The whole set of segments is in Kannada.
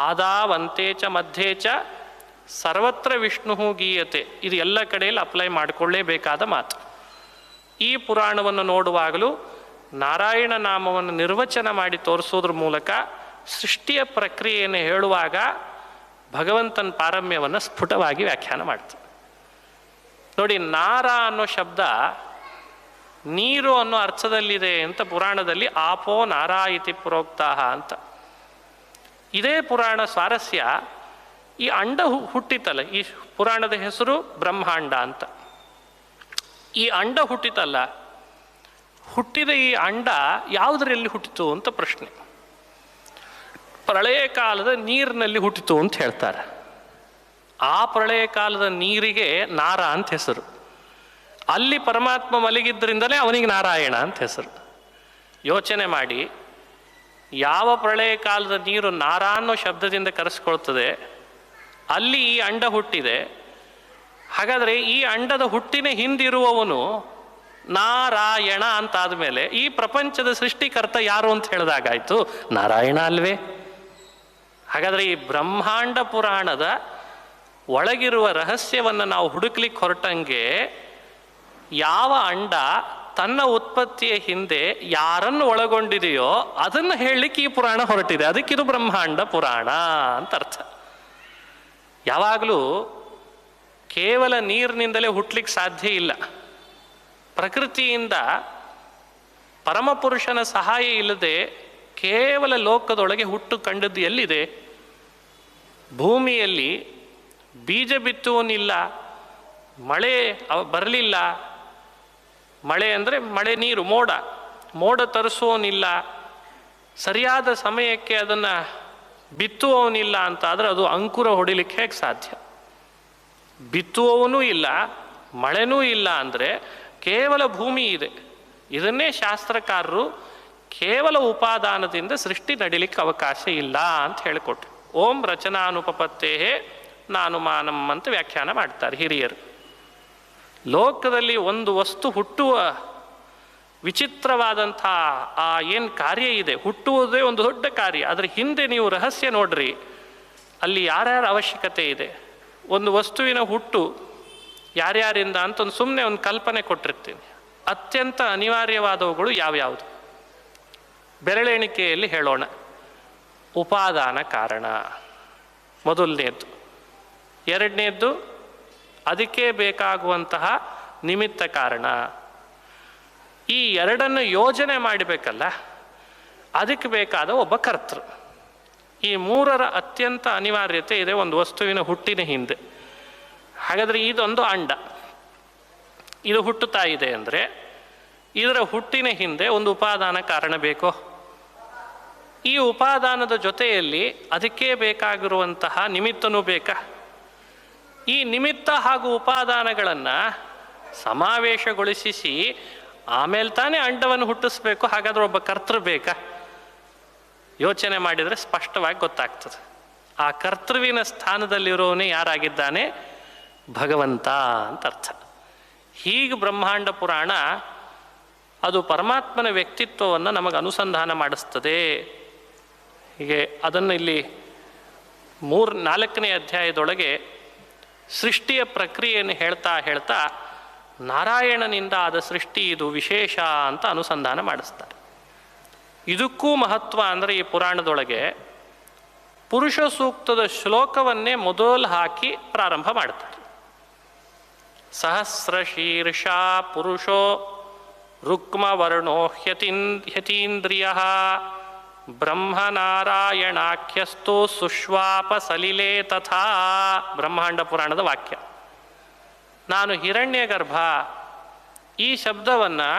ಆದಾವಂತೆ ಚ ಮಧ್ಯೆ ಚ ಸರ್ವತ್ರ ವಿಷ್ಣು ಗೀಯತೆ. ಇದು ಎಲ್ಲ ಕಡೆಯಲ್ಲಿ ಅಪ್ಲೈ ಮಾಡಿಕೊಳ್ಳೇಬೇಕಾದ ಮಾತು. ಈ ಪುರಾಣವನ್ನು ನೋಡುವಾಗಲೂ ನಾರಾಯಣ ನಾಮವನ್ನು ನಿರ್ವಚನ ಮಾಡಿ ತೋರಿಸೋದ್ರ ಮೂಲಕ ಸೃಷ್ಟಿಯ ಪ್ರಕ್ರಿಯೆಯನ್ನು ಹೇಳುವಾಗ ಭಗವಂತನ ಪಾರಮ್ಯವನ್ನು ಸ್ಫುಟವಾಗಿ ವ್ಯಾಖ್ಯಾನ ಮಾಡ್ತಾರೆ. ನೋಡಿ, ನಾರ ಅನ್ನೋ ಶಬ್ದ ನೀರು ಅನ್ನೋ ಅರ್ಥದಲ್ಲಿದೆ ಅಂತ ಪುರಾಣದಲ್ಲಿ ಆಪೋ ನಾರಾ ಇತಿ ಪ್ರೋಕ್ತಾಹ ಅಂತ. ಇದೇ ಪುರಾಣ ಸ್ವಾರಸ್ಯ. ಈ ಅಂಡ ಹುಟ್ಟಿತಲ್ಲ, ಈ ಪುರಾಣದ ಹೆಸರು ಬ್ರಹ್ಮಾಂಡ ಅಂತ. ಈ ಅಂಡ ಹುಟ್ಟಿತಲ್ಲ, ಹುಟ್ಟಿದ ಈ ಅಂಡ ಯಾವುದರಲ್ಲಿ ಹುಟ್ಟಿತು ಅಂತ ಪ್ರಶ್ನೆ. ಪ್ರಳಯ ಕಾಲದ ನೀರಿನಲ್ಲಿ ಹುಟ್ಟಿತು ಅಂತ ಹೇಳ್ತಾರೆ. ಆ ಪ್ರಳಯ ಕಾಲದ ನೀರಿಗೆ ನಾರ ಅಂತ ಹೆಸರು. ಅಲ್ಲಿ ಪರಮಾತ್ಮ ಮಲಗಿದ್ದರಿಂದಲೇ ಅವನಿಗೆ ನಾರಾಯಣ ಅಂತ ಹೆಸರು. ಯೋಚನೆ ಮಾಡಿ, ಯಾವ ಪ್ರಳಯ ಕಾಲದ ನೀರು ನಾರ ಅನ್ನೋ ಶಬ್ದದಿಂದ ಕರೆಸ್ಕೊಳ್ತದೆ, ಅಲ್ಲಿ ಈ ಅಂಡ ಹುಟ್ಟಿದೆ. ಹಾಗಾದರೆ ಈ ಅಂಡದ ಹುಟ್ಟಿನ ಹಿಂದಿರುವವನು ನಾರಾಯಣ ಅಂತಾದ ಮೇಲೆ ಈ ಪ್ರಪಂಚದ ಸೃಷ್ಟಿಕರ್ತ ಯಾರು ಅಂತ ಹೇಳಿದಾಗಾಯ್ತು, ನಾರಾಯಣ ಅಲ್ವೇ? ಹಾಗಾದರೆ ಈ ಬ್ರಹ್ಮಾಂಡ ಪುರಾಣದ ಒಳಗಿರುವ ರಹಸ್ಯವನ್ನು ನಾವು ಹುಡುಕ್ಲಿಕ್ಕೆ ಹೊರಟಂಗೆ ಯಾವ ಅಂಡ ತನ್ನ ಉತ್ಪತ್ತಿಯ ಹಿಂದೆ ಯಾರನ್ನು ಒಳಗೊಂಡಿದೆಯೋ ಅದನ್ನು ಹೇಳಲಿಕ್ಕೆ ಈ ಪುರಾಣ ಹೊರಟಿದೆ. ಅದಕ್ಕಿದು ಬ್ರಹ್ಮಾಂಡ ಪುರಾಣ ಅಂತ ಅರ್ಥ. ಯಾವಾಗಲೂ ಕೇವಲ ನೀರಿನಿಂದಲೇ ಹುಟ್ಟಲಿಕ್ಕೆ ಸಾಧ್ಯ ಇಲ್ಲ. ಪ್ರಕೃತಿಯಿಂದ ಪರಮಪುರುಷನ ಸಹಾಯ ಇಲ್ಲದೆ ಕೇವಲ ಲೋಕದೊಳಗೆ ಹುಟ್ಟು ಕಂಡದ್ದು ಎಲ್ಲಿದೆ? ಭೂಮಿಯಲ್ಲಿ ಬೀಜ ಬಿತ್ತುವನಿಲ್ಲ, ಮಳೆ ಬರಲಿಲ್ಲ. ಮಳೆ ಅಂದರೆ ಮಳೆ ನೀರು, ಮೋಡ ತರಿಸುವವನಿಲ್ಲ, ಸರಿಯಾದ ಸಮಯಕ್ಕೆ ಅದನ್ನು ಬಿತ್ತುವವನಿಲ್ಲ ಅಂತಾದರೆ ಅದು ಅಂಕುರ ಹೊಡಿಲಿಕ್ಕೆ ಹೇಗೆ ಸಾಧ್ಯ? ಬಿತ್ತುವವನೂ ಇಲ್ಲ, ಮಳೆನೂ ಇಲ್ಲ ಅಂದರೆ ಕೇವಲ ಭೂಮಿ ಇದೆ. ಇದನ್ನೇ ಶಾಸ್ತ್ರಕಾರರು ಕೇವಲ ಉಪಾದಾನದಿಂದ ಸೃಷ್ಟಿ ನಡಿಲಿಕ್ಕೆ ಅವಕಾಶ ಇಲ್ಲ ಅಂತ ಹೇಳಿಕೊಟ್ರು. ಓಂ ರಚನಾನುಪಪತ್ತೇ ನಾನುಮಾನಂ ಅಂತ ವ್ಯಾಖ್ಯಾನ ಮಾಡ್ತಾರೆ ಹಿರಿಯರು. ಲೋಕದಲ್ಲಿ ಒಂದು ವಸ್ತು ಹುಟ್ಟುವ ವಿಚಿತ್ರವಾದಂಥ ಆ ಏನು ಕಾರ್ಯ ಇದೆ, ಹುಟ್ಟುವುದೇ ಒಂದು ದೊಡ್ಡ ಕಾರ್ಯ. ಅದರ ಹಿಂದೆ ನೀವು ರಹಸ್ಯ ನೋಡ್ರಿ, ಅಲ್ಲಿ ಯಾರ್ಯಾರ ಅವಶ್ಯಕತೆ ಇದೆ. ಒಂದು ವಸ್ತುವಿನ ಹುಟ್ಟು ಯಾರ್ಯಾರಿಂದ ಅಂತ ಒಂದು ಸುಮ್ಮನೆ ಒಂದು ಕಲ್ಪನೆ ಕೊಟ್ಟಿರ್ತೀನಿ. ಅತ್ಯಂತ ಅನಿವಾರ್ಯವಾದವುಗಳು ಯಾವ್ಯಾವುದು? ಬೆರಳೆಣಿಕೆಯಲ್ಲಿ ಹೇಳೋಣ. ಉಪಾದಾನ ಕಾರಣ ಮೊದಲನೇದ್ದು. ಎರಡನೇದ್ದು ಅದಕ್ಕೆ ಬೇಕಾಗುವಂತಹ ನಿಮಿತ್ತ ಕಾರಣ. ಈ ಎರಡನ್ನು ಯೋಜನೆ ಮಾಡಬೇಕಲ್ಲ, ಅದಕ್ಕೆ ಬೇಕಾದ ಒಬ್ಬ ಕರ್ತೃ. ಈ ಮೂರರ ಅತ್ಯಂತ ಅನಿವಾರ್ಯತೆ ಇದೆ ಒಂದು ವಸ್ತುವಿನ ಹುಟ್ಟಿನ ಹಿಂದೆ. ಹಾಗಾದರೆ ಇದೊಂದು ಅಂಡ, ಇದು ಹುಟ್ಟುತ್ತಾ ಇದೆ ಅಂದರೆ ಇದರ ಹುಟ್ಟಿನ ಹಿಂದೆ ಒಂದು ಉಪಾದಾನ ಕಾರಣ ಬೇಕೋ? ಈ ಉಪಾದಾನದ ಜೊತೆಯಲ್ಲಿ ಅದಕ್ಕೆ ಬೇಕಾಗಿರುವಂತಹ ನಿಮಿತ್ತನೂ ಬೇಕಾ? ಈ ನಿಮಿತ್ತ ಹಾಗೂ ಉಪಾದಾನಗಳನ್ನು ಸಮಾವೇಶಗೊಳಿಸಿ ಆಮೇಲೆ ತಾನೇ ಅಂಡವನ್ನು ಹುಟ್ಟಿಸ್ಬೇಕು. ಹಾಗಾದ್ರೆ ಒಬ್ಬ ಕರ್ತೃ ಬೇಕಾ? ಯೋಚನೆ ಮಾಡಿದರೆ ಸ್ಪಷ್ಟವಾಗಿ ಗೊತ್ತಾಗ್ತದೆ. ಆ ಕರ್ತೃವಿನ ಸ್ಥಾನದಲ್ಲಿರೋನೇ ಯಾರಾಗಿದ್ದಾನೆ? ಭಗವಂತ ಅಂತ ಅರ್ಥ. ಹೀಗೆ ಬ್ರಹ್ಮಾಂಡ ಪುರಾಣ ಅದು ಪರಮಾತ್ಮನ ವ್ಯಕ್ತಿತ್ವವನ್ನು ನಮಗೆ ಅನುಸಂಧಾನ ಮಾಡಿಸ್ತದೆ. ಹೀಗೆ ಅದನ್ನು ಇಲ್ಲಿ 4ನೇ ಅಧ್ಯಾಯದೊಳಗೆ ಸೃಷ್ಟಿಯ ಪ್ರಕ್ರಿಯೆಯನ್ನು ಹೇಳ್ತಾ ನಾರಾಯಣನಿಂದ ಆದ ಸೃಷ್ಟಿ ಇದು ವಿಶೇಷ ಅಂತ ಅನುಸಂಧಾನ ಮಾಡಿಸ್ತಾರೆ. ಇದಕ್ಕೂ ಮಹತ್ವ ಅಂದರೆ ಈ ಪುರಾಣದೊಳಗೆ ಪುರುಷ ಸೂಕ್ತದ ಶ್ಲೋಕವನ್ನೇ ಮೊದಲು ಹಾಕಿ ಪ್ರಾರಂಭ ಮಾಡ್ತಾರೆ. ಸಹಸ್ರಶೀರ್ಷ ಪುರುಷೋ ರುಕ್ಮವರ್ಣೋ ಹ್ಯತೀಂದ್ರಿಯ ಬ್ರಹ್ಮನಾರಾಯಣಾಖ್ಯಸ್ತು ಸುಶ್ವಾಪ ಸಲಿಲೆ ತಥಾ. ಬ್ರಹ್ಮಾಂಡ ಪುರಾಣದ ವಾಕ್ಯ. ನಾನು ಹಿರಣ್ಯಗರ್ಭ ಈ ಶಬ್ದವನ್ನು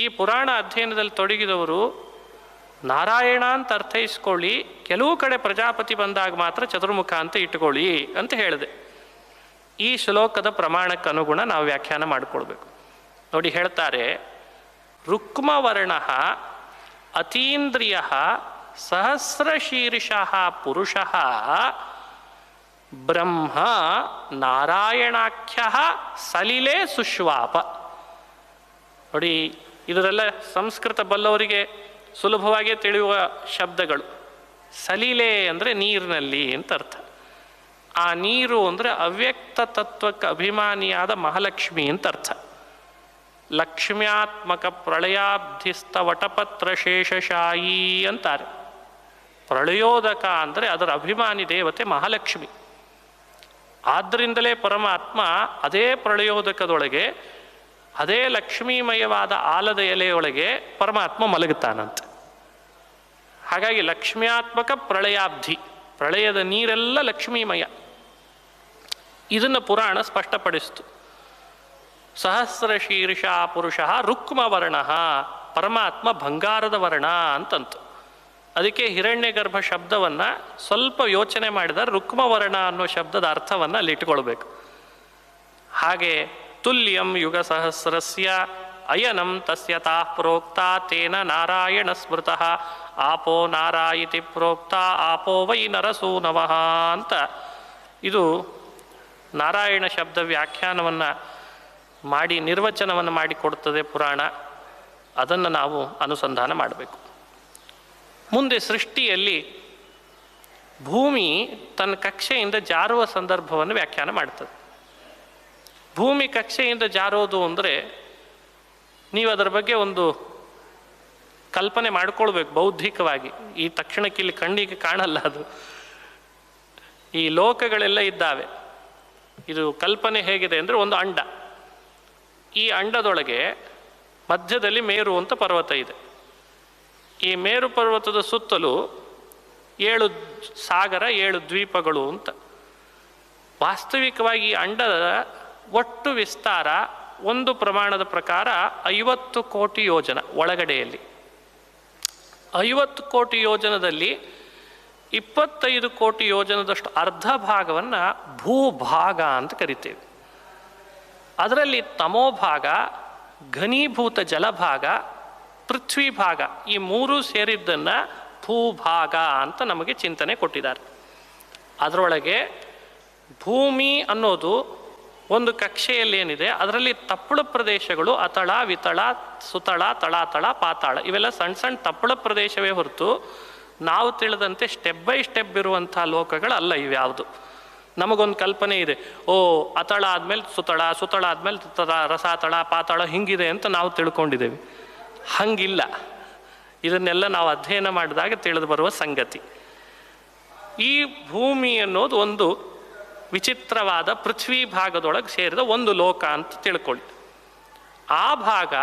ಈ ಪುರಾಣ ಅಧ್ಯಯನದಲ್ಲಿ ತೊಡಗಿದವರು ನಾರಾಯಣ ಅಂತ ಅರ್ಥೈಸ್ಕೊಳ್ಳಿ, ಕೆಲವು ಕಡೆ ಪ್ರಜಾಪತಿ ಬಂದಾಗ ಮಾತ್ರ ಚತುರ್ಮುಖ ಅಂತ ಇಟ್ಕೊಳ್ಳಿ ಅಂತ ಹೇಳಿದೆ. ಈ ಶ್ಲೋಕದ ಪ್ರಮಾಣಕ್ಕೆ ಅನುಗುಣ ನಾವು ವ್ಯಾಖ್ಯಾನ ಮಾಡಿಕೊಳ್ಬೇಕು. ನೋಡಿ, ಹೇಳ್ತಾರೆ ರುಕ್ಮವರ್ಣ ಅತೀಂದ್ರಿಯ ಸಹಸ್ರಶೀರ್ಷ ಪುರುಷ ಬ್ರಹ್ಮ ನಾರಾಯಣಾಖ್ಯ ಸಲಿಲೆ ಸುಶ್ವಾಪ. ನೋಡಿ, ಇದರೆಲ್ಲ ಸಂಸ್ಕೃತ ಬಲ್ಲವರಿಗೆ ಸುಲಭವಾಗಿ ತಿಳಿಯುವ ಶಬ್ದಗಳು. ಸಲೀಲೆ ಅಂದರೆ ನೀರಿನಲ್ಲಿ ಅಂತ ಅರ್ಥ. ಆ ನೀರು ಅಂದರೆ ಅವ್ಯಕ್ತ ತತ್ವಕ್ಕೆ ಅಭಿಮಾನಿಯಾದ ಮಹಾಲಕ್ಷ್ಮಿ ಅಂತ ಅರ್ಥ. ಲಕ್ಷ್ಮ್ಯಾತ್ಮಕ ಪ್ರಳಯಾಬ್ಧಿಸ್ತ ವಟಪತ್ರ ಶೇಷಶಾಯಿ ಅಂತಾರೆ. ಪ್ರಳಯೋದಕ ಅಂದರೆ ಅದರ ಅಭಿಮಾನಿ ದೇವತೆ ಮಹಾಲಕ್ಷ್ಮಿ. ಆದ್ದರಿಂದಲೇ ಪರಮಾತ್ಮ ಅದೇ ಪ್ರಳಯೋದಕದೊಳಗೆ, ಅದೇ ಲಕ್ಷ್ಮೀಮಯವಾದ ಆಲದ ಎಲೆಯೊಳಗೆ ಪರಮಾತ್ಮ ಮಲಗುತ್ತಾನಂತೆ. ಹಾಗಾಗಿ ಲಕ್ಷ್ಮ್ಯಾತ್ಮಕ ಪ್ರಳಯಾಬ್ಧಿ, ಪ್ರಳಯದ ನೀರೆಲ್ಲ ಲಕ್ಷ್ಮೀಮಯ. ಇದನ್ನು ಪುರಾಣ ಸ್ಪಷ್ಟಪಡಿಸ್ತು. ಸಹಸ್ರ ಶೀರ್ಷ ಪುರುಷ ರುಕ್ಮವರ್ಣ, ಪರಮಾತ್ಮ ಬಂಗಾರದ ವರ್ಣ ಅಂತಂತು. ಅದಕ್ಕೆ ಹಿರಣ್ಯಗರ್ಭ ಶಬ್ದವನ್ನು ಸ್ವಲ್ಪ ಯೋಚನೆ ಮಾಡಿದರೆ ರುಕ್ಮವರ್ಣ ಅನ್ನೋ ಶಬ್ದದ ಅರ್ಥವನ್ನು ಅಲ್ಲಿ ಇಟ್ಕೊಳ್ಬೇಕು. ಹಾಗೆ ತುಲ್ಯಂ ಯುಗ ಸಹಸ್ರಸ್ಯ ಅಯನಂ ತಸ್ಯ ತಾಃ ಪ್ರೋಕ್ತ ತೇನ ನಾರಾಯಣ ಸ್ಮೃತಃ ಆಪೋ ನಾರಾಯಿತಿ ಪ್ರೋಕ್ತ ಆಪೋ ವೈ ನರಸೂನವಃ ಅಂತ ಇದು ನಾರಾಯಣ ಶಬ್ದ ವ್ಯಾಖ್ಯಾನವನ್ನು ಮಾಡಿ ನಿರ್ವಚನವನ್ನು ಮಾಡಿಕೊಡ್ತದೆ ಪುರಾಣ. ಅದನ್ನು ನಾವು ಅನುಸಂಧಾನ ಮಾಡಬೇಕು. ಮುಂದೆ ಸೃಷ್ಟಿಯಲ್ಲಿ ಭೂಮಿ ತನ್ನ ಕಕ್ಷೆಯಿಂದ ಜಾರುವ ಸಂದರ್ಭವನ್ನು ವ್ಯಾಖ್ಯಾನ ಮಾಡ್ತದೆ. ಭೂಮಿ ಕಕ್ಷೆಯಿಂದ ಜಾರೋದು ಅಂದರೆ ನೀವು ಅದರ ಬಗ್ಗೆ ಒಂದು ಕಲ್ಪನೆ ಮಾಡಿಕೊಳ್ಬೇಕು ಬೌದ್ಧಿಕವಾಗಿ. ಈ ತಕ್ಷಣಕ್ಕೆ ಇಲ್ಲಿ ಕಣ್ಣಿಗೆ ಕಾಣಲ್ಲ ಅದು. ಈ ಲೋಕಗಳೆಲ್ಲ ಇದ್ದಾವೆ. ಇದು ಕಲ್ಪನೆ ಹೇಗಿದೆ ಅಂದರೆ ಒಂದು ಅಂಡ, ಈ ಅಂಡದೊಳಗೆ ಮಧ್ಯದಲ್ಲಿ ಮೇರು ಅಂತ ಪರ್ವತ ಇದೆ. ಈ ಮೇರು ಪರ್ವತದ ಸುತ್ತಲೂ 7 ಸಾಗರ 7 ದ್ವೀಪಗಳು ಅಂತ. ವಾಸ್ತವಿಕವಾಗಿ ಈ ಅಂಡದ ಒಟ್ಟು ವಿಸ್ತಾರ ಒಂದು ಪ್ರಮಾಣದ ಪ್ರಕಾರ 50 ಕೋಟಿ ಯೋಜನ ಒಳಗಡೆಯಲ್ಲಿ. 50 ಕೋಟಿ ಯೋಜನದಲ್ಲಿ 25 ಕೋಟಿ ಯೋಜನದಷ್ಟು ಅರ್ಧ ಭಾಗವನ್ನು ಭೂಭಾಗ ಅಂತ ಕರಿತೇವೆ. ಅದರಲ್ಲಿ ತಮೋಭಾಗ, ಘನೀಭೂತ ಜಲಭಾಗ, ಪೃಥ್ವಿ ಭಾಗ, ಈ 3 ಸೇರಿದ್ದನ್ನು ಭೂಭಾಗ ಅಂತ ನಮಗೆ ಚಿಂತನೆ ಕೊಟ್ಟಿದ್ದಾರೆ. ಅದರೊಳಗೆ ಭೂಮಿ ಅನ್ನೋದು ಒಂದು ಕಕ್ಷೆಯಲ್ಲಿ ಏನಿದೆ, ಅದರಲ್ಲಿ ತಪ್ಪಳ ಪ್ರದೇಶಗಳು ಅತಳ, ವಿತಳ, ಸುತಳ, ತಳಾತಳ, ಪಾತಾಳ, ಇವೆಲ್ಲ ಸಣ್ಣ ಸಣ್ಣ ತಪ್ಪಳ ಪ್ರದೇಶವೇ ಹೊರತು ನಾವು ತಿಳಿದಂತೆ ಸ್ಟೆಪ್ ಬೈ ಸ್ಟೆಪ್ ಇರುವಂಥ ಲೋಕಗಳಲ್ಲ ಇವ್ಯಾವುದು. ನಮಗೊಂದು ಕಲ್ಪನೆ ಇದೆ, ಅತಳ ಆದಮೇಲೆ ಸುತಳ, ಸುತಳ ಆದಮೇಲೆ ರಸಾತಳ, ಪಾತಾಳ ಹಿಂಗಿದೆ ಅಂತ ನಾವು ತಿಳ್ಕೊಂಡಿದ್ದೇವೆ. ಹಂಗಿಲ್ಲ. ಇದನ್ನೆಲ್ಲ ನಾವು ಅಧ್ಯಯನ ಮಾಡಿದಾಗ ತಿಳಿದು ಬರುವ ಸಂಗತಿ. ಈ ಭೂಮಿ ಅನ್ನೋದು ಒಂದು ವಿಚಿತ್ರವಾದ ಪೃಥ್ವಿ ಭಾಗದೊಳಗೆ ಸೇರಿದ ಒಂದು ಲೋಕ ಅಂತ ತಿಳ್ಕೊಳ್ಳಿ. ಆ ಭಾಗ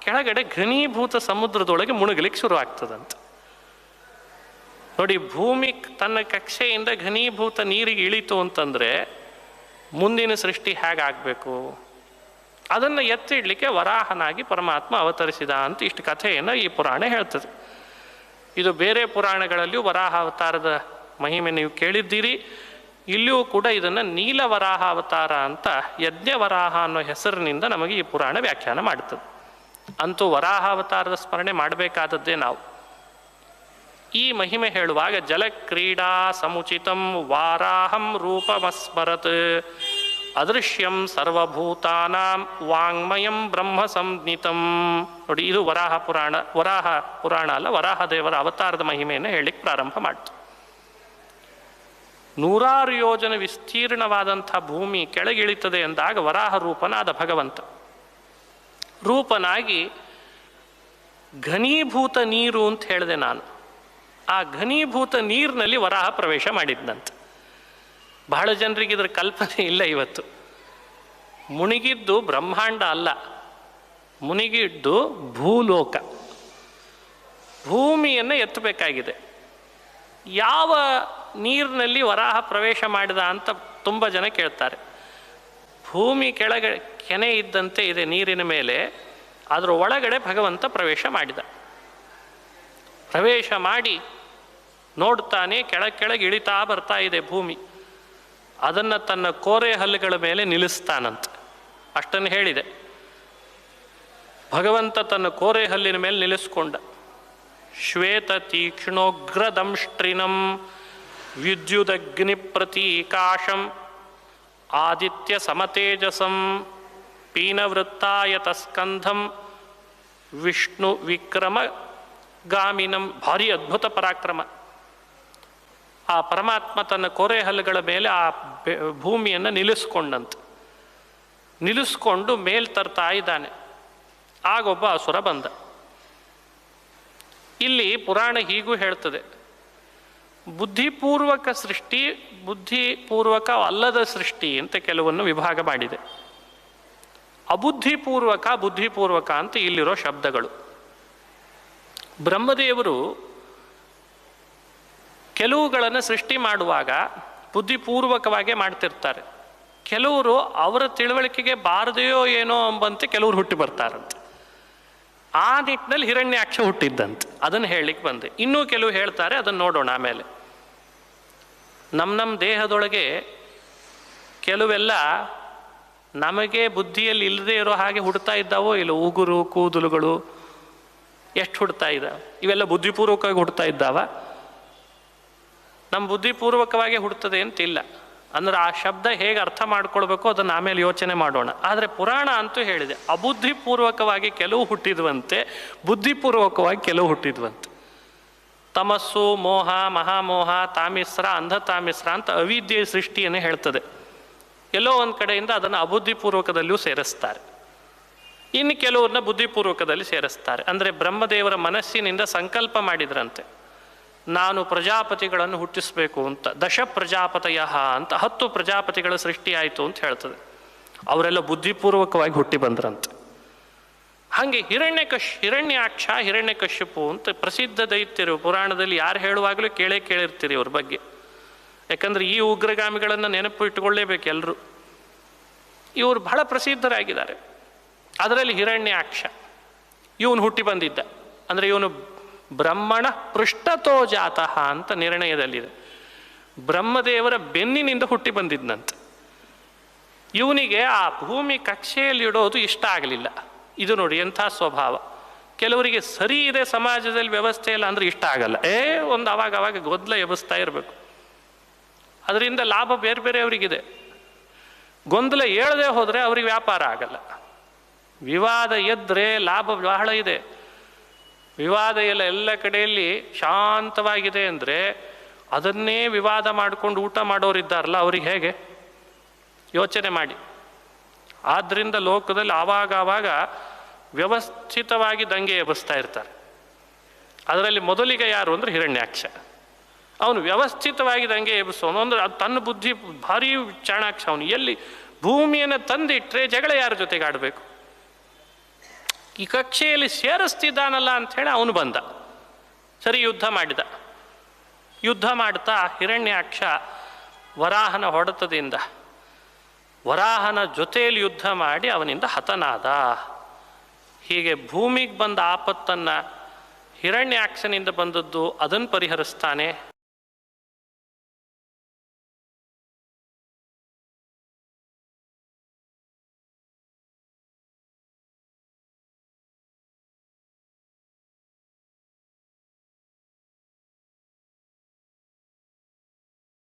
ಕೆಳಗಡೆ ಘನೀಭೂತ ಸಮುದ್ರದೊಳಗೆ ಮುಳುಗಲಿಕ್ಕೆ ಶುರುವಾಗ್ತದಂತ. ನೋಡಿ, ಭೂಮಿ ತನ್ನ ಕಕ್ಷೆಯಿಂದ ಘನೀಭೂತ ನೀರಿಗೆ ಇಳಿತು ಅಂತಂದರೆ ಮುಂದಿನ ಸೃಷ್ಟಿ ಹೇಗಾಗಬೇಕು, ಅದನ್ನು ಎತ್ತಿಡಲಿಕ್ಕೆ ವರಾಹನಾಗಿ ಪರಮಾತ್ಮ ಅವತರಿಸಿದ ಅಂತ ಇಷ್ಟು ಕಥೆಯನ್ನು ಈ ಪುರಾಣ ಹೇಳ್ತದೆ. ಇದು ಬೇರೆ ಪುರಾಣಗಳಲ್ಲಿಯೂ ವರಾಹ ಅವತಾರದ ಮಹಿಮೆ ನೀವು ಕೇಳಿದ್ದೀರಿ. ಇಲ್ಲಿಯೂ ಕೂಡ ಇದನ್ನು ನೀಲವರಾಹ ಅವತಾರ ಅಂತ ಯಜ್ಞವರಾಹ ಅನ್ನೋ ಹೆಸರಿನಿಂದ ನಮಗೆ ಈ ಪುರಾಣ ವ್ಯಾಖ್ಯಾನ ಮಾಡ್ತದೆ. ಅಂತೂ ವರಾಹ ಅವತಾರದ ಸ್ಮರಣೆ ಮಾಡಬೇಕಾದದ್ದೇ ನಾವು. ಈ ಮಹಿಮೆ ಹೇಳುವಾಗ ಜಲಕ್ರೀಡಾ ಸಮುಚಿತಂ ವಾರಾಹಂ ರೂಪಮಸ್ಮರತ್ ಅದೃಶ್ಯಂ ಸರ್ವಭೂತಾನಾಂ ವಾಂಗ್ಮಯಂ ಬ್ರಹ್ಮ ಸಂಜ್ಞಿತಂ. ನೋಡಿ, ಇದು ವರಾಹ ಪುರಾಣ ಅಲ್ಲ, ವರಾಹ ದೇವರ ಅವತಾರದ ಮಹಿಮೆಯನ್ನು ಹೇಳಲಿಕ್ಕೆ ಪ್ರಾರಂಭ ಮಾಡ್ತು. 100 ಯೋಜನ ವಿಸ್ತೀರ್ಣವಾದಂಥ ಭೂಮಿ ಕೆಳಗಿಳಿತದೆ ಎಂದಾಗ ವರಾಹ ರೂಪನಾದ ಭಗವಂತ ರೂಪನಾಗಿ ಘನೀಭೂತ ನೀರು ಅಂತ ಹೇಳಿದೆ ನಾನು. ಆ ಘನೀಭೂತ ನೀರಿನಲ್ಲಿ ವರಾಹ ಪ್ರವೇಶ ಮಾಡಿದ್ದಂತೆ. ಬಹಳ ಜನರಿಗೆ ಇದರ ಕಲ್ಪನೆ ಇಲ್ಲ ಇವತ್ತು. ಮುಳುಗಿದ್ದು ಬ್ರಹ್ಮಾಂಡ ಅಲ್ಲ, ಮುಳುಗಿದ್ದು ಭೂಲೋಕ. ಭೂಮಿಯನ್ನು ಎತ್ತಬೇಕಾಗಿದೆ. ಯಾವ ನೀರಿನಲ್ಲಿ ವರಾಹ ಪ್ರವೇಶ ಮಾಡಿದ ಅಂತ ತುಂಬ ಜನ ಕೇಳ್ತಾರೆ. ಭೂಮಿ ಕೆಳಗೆ ಕೆನೆ ಇದ್ದಂತೆ ಇದೆ ನೀರಿನ ಮೇಲೆ, ಅದರ ಒಳಗಡೆ ಭಗವಂತ ಪ್ರವೇಶ ಮಾಡಿದ. ಪ್ರವೇಶ ಮಾಡಿ ನೋಡ್ತಾನೆ, ಕೆಳಗೆ ಇಳಿತಾ ಬರ್ತಾ ಇದೆ ಭೂಮಿ. ಅದನ್ನು ತನ್ನ ಕೋರೆ ಹಲ್ಲುಗಳ ಮೇಲೆ ನಿಲ್ಲಿಸ್ತಾನಂತೆ. ಅಷ್ಟನ್ನು ಹೇಳಿದೆ. ಭಗವಂತ ತನ್ನ ಕೋರೆ ಹಲ್ಲಿನ ಮೇಲೆ ನಿಲ್ಲಿಸ್ಕೊಂಡ. ಶ್ವೇತ ತೀಕ್ಷ್ಣೋಗ್ರದಂಷ್ಟ್ರಿನಂ ವಿದ್ಯುದಗ್ನಿ ಪ್ರತೀಕಾಶಂ ಆದಿತ್ಯ ಸಮತೇಜಸಂ ಪೀನವೃತ್ತಾಯತಸ್ಕಂಧಂ ವಿಷ್ಣು ವಿಕ್ರಮ ಗಾಮಿನಂ. ಭಾರಿ ಅದ್ಭುತ ಪರಾಕ್ರಮ. ಆ ಪರಮಾತ್ಮ ತನ್ನ ಕೋರೆ ಹಲ್ಲುಗಳ ಮೇಲೆ ಆ ಭೂಮಿಯನ್ನು ನಿಲ್ಲಿಸ್ಕೊಂಡಂತೆ. ನಿಲ್ಲಿಸ್ಕೊಂಡು ಮೇಲ್ ತರ್ತಾ ಇದ್ದಾನೆ. ಆಗೊಬ್ಬ ಅಸುರ ಬಂದ. ಇಲ್ಲಿ ಪುರಾಣ ಹೀಗೂ ಹೇಳ್ತದೆ, ಬುದ್ಧಿಪೂರ್ವಕ ಸೃಷ್ಟಿ, ಬುದ್ಧಿಪೂರ್ವಕ ಅಲ್ಲದ ಸೃಷ್ಟಿ ಅಂತ ಕೆಲವನ್ನು ವಿಭಾಗ ಮಾಡಿದೆ. ಅಬುದ್ಧಿಪೂರ್ವಕ, ಬುದ್ಧಿಪೂರ್ವಕ ಅಂತ ಇಲ್ಲಿರೋ ಶಬ್ದಗಳು. ಬ್ರಹ್ಮದೇವರು ಕೆಲವುಗಳನ್ನು ಸೃಷ್ಟಿ ಮಾಡುವಾಗ ಬುದ್ಧಿಪೂರ್ವಕವಾಗೇ ಮಾಡ್ತಿರ್ತಾರೆ. ಕೆಲವರು ಅವರ ತಿಳುವಳಿಕೆಗೆ ಬಾರದೆಯೋ ಏನೋ ಎಂಬಂತೆ ಕೆಲವರು ಹುಟ್ಟಿ ಬರ್ತಾರಂತೆ. ಆ ನಿಟ್ಟಿನಲ್ಲಿ ಹಿರಣ್ಯಾಕ್ಷ ಹುಟ್ಟಿದ್ದಂತೆ. ಅದನ್ನು ಹೇಳಲಿಕ್ಕೆ ಬಂದೆ. ಇನ್ನೂ ಕೆಲವು ಹೇಳ್ತಾರೆ, ಅದನ್ನು ನೋಡೋಣ ಆಮೇಲೆ. ನಮ್ಮ ದೇಹದೊಳಗೆ ಕೆಲವೆಲ್ಲ ನಮಗೆ ಬುದ್ಧಿಯಲ್ಲಿ ಇಲ್ಲದೆ ಇರೋ ಹಾಗೆ ಹುಡ್ತಾ ಇದ್ದಾವೋ ಇಲ್ಲ. ಉಗುರು, ಕೂದಲುಗಳು ಎಷ್ಟು ಹುಡ್ತಾ ಇದ್ದಾವೆ? ಇವೆಲ್ಲ ಬುದ್ಧಿಪೂರ್ವಕವಾಗಿ ಹುಡ್ತಾ ಇದ್ದಾವ? ನಮ್ಮ ಬುದ್ಧಿಪೂರ್ವಕವಾಗಿ ಹುಡ್ತದೆ ಅಂತಿಲ್ಲ. ಅಂದ್ರೆ ಆ ಶಬ್ದ ಹೇಗೆ ಅರ್ಥ ಮಾಡ್ಕೊಳ್ಬೇಕು ಅದನ್ನು ಆಮೇಲೆ ಯೋಚನೆ ಮಾಡೋಣ. ಆದರೆ ಪುರಾಣ ಅಂತೂ ಹೇಳಿದೆ, ಅಬುದ್ಧಿಪೂರ್ವಕವಾಗಿ ಕೆಲವು ಹುಟ್ಟಿದ್ವಂತೆ, ಬುದ್ಧಿಪೂರ್ವಕವಾಗಿ ಕೆಲವು ಹುಟ್ಟಿದ್ವಂತೆ. ತಮಸ್ಸು, ಮೋಹ, ಮಹಾಮೋಹ, ತಾಮಿಸ್ರ, ಅಂಧತಾಮಿಸ್ರ ಅಂತ ಅವಿದ್ಯೆ ಸೃಷ್ಟಿಯನ್ನು ಹೇಳ್ತದೆ. ಎಲ್ಲೋ ಒಂದು ಕಡೆಯಿಂದ ಅದನ್ನು ಅಬುದ್ಧಿಪೂರ್ವಕದಲ್ಲಿಯೂ ಸೇರಿಸ್ತಾರೆ. ಇನ್ನು ಕೆಲವ್ರನ್ನ ಬುದ್ಧಿಪೂರ್ವಕದಲ್ಲಿ ಸೇರಿಸ್ತಾರೆ. ಅಂದರೆ ಬ್ರಹ್ಮದೇವರ ಮನಸ್ಸಿನಿಂದ ಸಂಕಲ್ಪ ಮಾಡಿದ್ರಂತೆ, ನಾನು ಪ್ರಜಾಪತಿಗಳನ್ನು ಹುಟ್ಟಿಸಬೇಕು ಅಂತ. ದಶ ಪ್ರಜಾಪತಯ ಅಂತ 10 ಪ್ರಜಾಪತಿಗಳ ಸೃಷ್ಟಿಯಾಯಿತು ಅಂತ ಹೇಳ್ತದೆ. ಅವರೆಲ್ಲ ಬುದ್ಧಿಪೂರ್ವಕವಾಗಿ ಹುಟ್ಟಿ ಬಂದ್ರಂತೆ. ಹಾಗೆ ಹಿರಣ್ಯಾಕ್ಷ, ಹಿರಣ್ಯಕಶ್ಯಪು ಅಂತ ಪ್ರಸಿದ್ಧ ದೈತ್ಯರು. ಪುರಾಣದಲ್ಲಿ ಯಾರು ಹೇಳುವಾಗಲೂ ಕೇಳಿರ್ತೀರಿ ಅವ್ರ ಬಗ್ಗೆ. ಯಾಕಂದರೆ ಈ ಉಗ್ರಗಾಮಿಗಳನ್ನು ನೆನಪು ಇಟ್ಟುಕೊಳ್ಳೇಬೇಕು ಎಲ್ಲರೂ. ಇವರು ಬಹಳ ಪ್ರಸಿದ್ಧರಾಗಿದ್ದಾರೆ. ಅದರಲ್ಲಿ ಹಿರಣ್ಯಾಕ್ಷ ಇವನು ಹುಟ್ಟಿ ಬಂದಿದ್ದ. ಅಂದರೆ ಇವನು ಬ್ರಹ್ಮಣ ಪೃಷ್ಠತೋ ಜಾತಃ ಅಂತ ನಿರ್ಣಯದಲ್ಲಿದೆ. ಬ್ರಹ್ಮದೇವರ ಬೆನ್ನಿನಿಂದ ಹುಟ್ಟಿ ಬಂದಿದ್ದಂತೆ. ಇವನಿಗೆ ಆ ಭೂಮಿ ಕಕ್ಷೆಯಲ್ಲಿ ಇಡೋದು ಇಷ್ಟ ಆಗಲಿಲ್ಲ. ಇದು ನೋಡಿ ಎಂಥ ಸ್ವಭಾವ. ಕೆಲವರಿಗೆ ಸರಿ ಇದೆ ಸಮಾಜದಲ್ಲಿ ವ್ಯವಸ್ಥೆ ಇಲ್ಲ ಅಂದರೆ ಇಷ್ಟ ಆಗಲ್ಲ. ಒಂದು ಅವಾಗ ಗೊಂದಲ ಎಬ್ಬಿಸ್ತಾ ಇರಬೇಕು. ಅದರಿಂದ ಲಾಭ ಬೇರೆ ಬೇರೆ ಅವರಿಗಿದೆ. ಗೊಂದಲ ಏಳದೆ ಹೋದರೆ ಅವ್ರಿಗೆ ವ್ಯಾಪಾರ ಆಗಲ್ಲ. ವಿವಾದ ಎದ್ದರೆ ಲಾಭ ಬಹಳ ಇದೆ. ವಿವಾದ ಎಲ್ಲ ಕಡೆಯಲ್ಲಿ ಶಾಂತವಾಗಿದೆ ಅಂದರೆ ಅದನ್ನೇ ವಿವಾದ ಮಾಡಿಕೊಂಡು ಊಟ ಮಾಡೋರಿದ್ದಾರಲ್ಲ, ಅವ್ರಿಗೆ ಹೇಗೆ ಯೋಚನೆ ಮಾಡಿ. ಆದ್ದರಿಂದ ಲೋಕದಲ್ಲಿ ಆವಾಗ ವ್ಯವಸ್ಥಿತವಾಗಿ ದಂಗೆ ಎಬ್ಬಿಸ್ತಾ ಇರ್ತಾರೆ. ಅದರಲ್ಲಿ ಮೊದಲಿಗೆ ಯಾರು ಅಂದರೆ ಹಿರಣ್ಯಾಕ್ಷ. ಅವನು ವ್ಯವಸ್ಥಿತವಾಗಿ ದಂಗೆ ಎಬ್ಬಿಸೋನು. ಅಂದರೆ ಅದು ತನ್ನ ಬುದ್ಧಿ ಭಾರಿ ಚಾಣಾಕ್ಷ. ಅವನು ಎಲ್ಲಿ ಭೂಮಿಯನ್ನು ತಂದಿಟ್ಟರೆ ಜಗಳ ಯಾರ ಜೊತೆಗೆ ಆಡಬೇಕು? ಈ ಕಕ್ಷೆಯಲ್ಲಿ ಸೇರಿಸ್ತಿದ್ದಾನಲ್ಲ ಅಂಥೇಳಿ ಅವನು ಬಂದ. ಸರಿ, ಯುದ್ಧ ಮಾಡಿದ. ಯುದ್ಧ ಮಾಡ್ತಾ ಹಿರಣ್ಯಾಕ್ಷ ವರಾಹನ ಹೊಡೆತದಿಂದ ವರಾಹನ ಜೊತೆಯಲ್ಲಿ ಯುದ್ಧ ಮಾಡಿ ಅವನಿಂದ ಹತನಾದ. ಹೀಗೆ ಭೂಮಿಗೆ ಬಂದ ಆಪತ್ತನ್ನು ಹಿರಣ್ಯಾಕ್ಷನಿಂದ ಬಂದದ್ದು ಅದನ್ನು ಪರಿಹರಿಸ್ತಾನೆ.